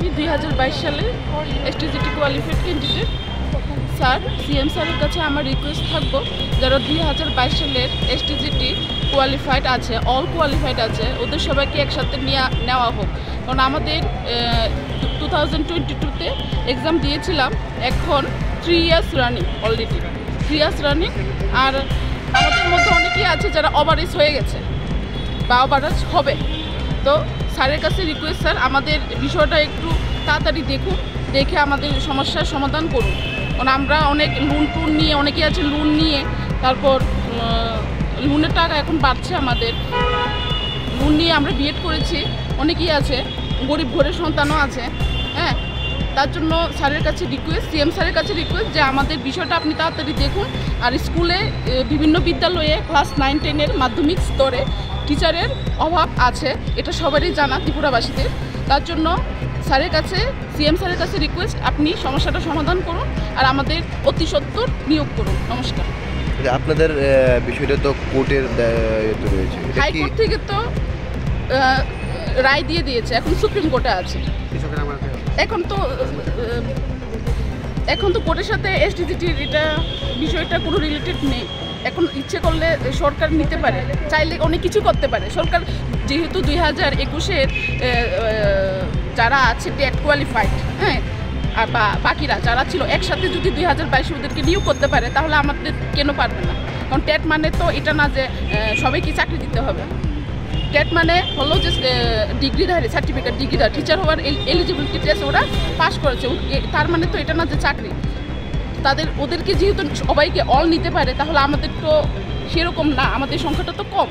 আমি 2022 সালে STGT qualified candidate. Sir, CM স্যারের কাছে আমার রিকোয়েস্ট থাকবো, যারা 2022 সালের এসটিজিটি কোয়ালিফাইড আছে, অল কোয়ালিফাইড আছে, ওদের সবাইকে একসাথে নেওয়া হোক। কারণ আমাদের 2022-তে এক্সাম দিয়েছিলাম, এখন 3 years running, already 3 years running. আর আমাদের মধ্যে অনেকেই আছে যারা ওভারেজ হয়ে গেছে বা ওভারেজ হবে। তো স্যারের কাছে রিকোয়েস্ট, স্যার আমাদের বিষয়টা একটু তাড়াতাড়ি দেখুন, দেখে আমাদের সমস্যার সমাধান করুন। কারণ আমরা অনেক লোন নিয়ে, অনেকেই আছে লোন নিয়ে, তারপর লোনের টাকা এখন বাড়ছে, আমাদের লোন নিয়ে আমরা বিএড করেছি, অনেকেই আছে, গরিব ঘরের সন্তানও আছে। হ্যাঁ, তার জন্য স্যারের কাছে রিকোয়েস্ট, সিএম স্যারের কাছে রিকোয়েস্ট যে আমাদের বিষয়টা আপনি তাড়াতাড়ি দেখুন। আর স্কুলে বিভিন্ন বিদ্যালয়ে ক্লাস 9-10-এর মাধ্যমিক স্তরে টিচারের অভাব আছে, এটা সবারই জানা ত্রিপুরাবাসীদের। তার জন্য স্যারের কাছে, সিএম স্যারের কাছে রিকোয়েস্ট, আপনি সমস্যাটা সমাধান করুন আর আমাদের অতি সত্বর নিয়োগ করুন। নমস্কার। আপনাদের বিষয়টা তো কোর্টের রয়েছে, হাইকোর্ট থেকে তো রায় দিয়ে দিয়েছে, এখন সুপ্রিম কোর্টে আছে। এখন তো কোর্টের সাথে এসটিজিটির এটা বিষয়টা কোনো রিলেটেড নেই। এখন ইচ্ছে করলে সরকার নিতে পারে, চাইলে অনেক কিছু করতে পারে সরকার। যেহেতু 2021-এর যারা আছে টেট কোয়ালিফাইড, হ্যাঁ, আর বাকিরা যারা ছিল একসাথে যদি 2022 ওদেরকে নিয়োগ করতে পারে, তাহলে আমাদের কেন পারবে না? কারণ টেট মানে তো এটা না যে সবাইকে চাকরি দিতে হবে। টেট মানে হলো যে ডিগ্রিধারী, সার্টিফিকেট ডিগ্রিধারী, টিচার হওয়ার এলিজিবিলিটি টেস্ট ওরা পাস করেছে, তার মানে তো এটা না যে চাকরি। ওদেরকে যেহেতু সবাইকে অল নিতে পারে, তাহলে আমাদের তো সেরকম না, আমাদের সংখ্যাটা তো কম।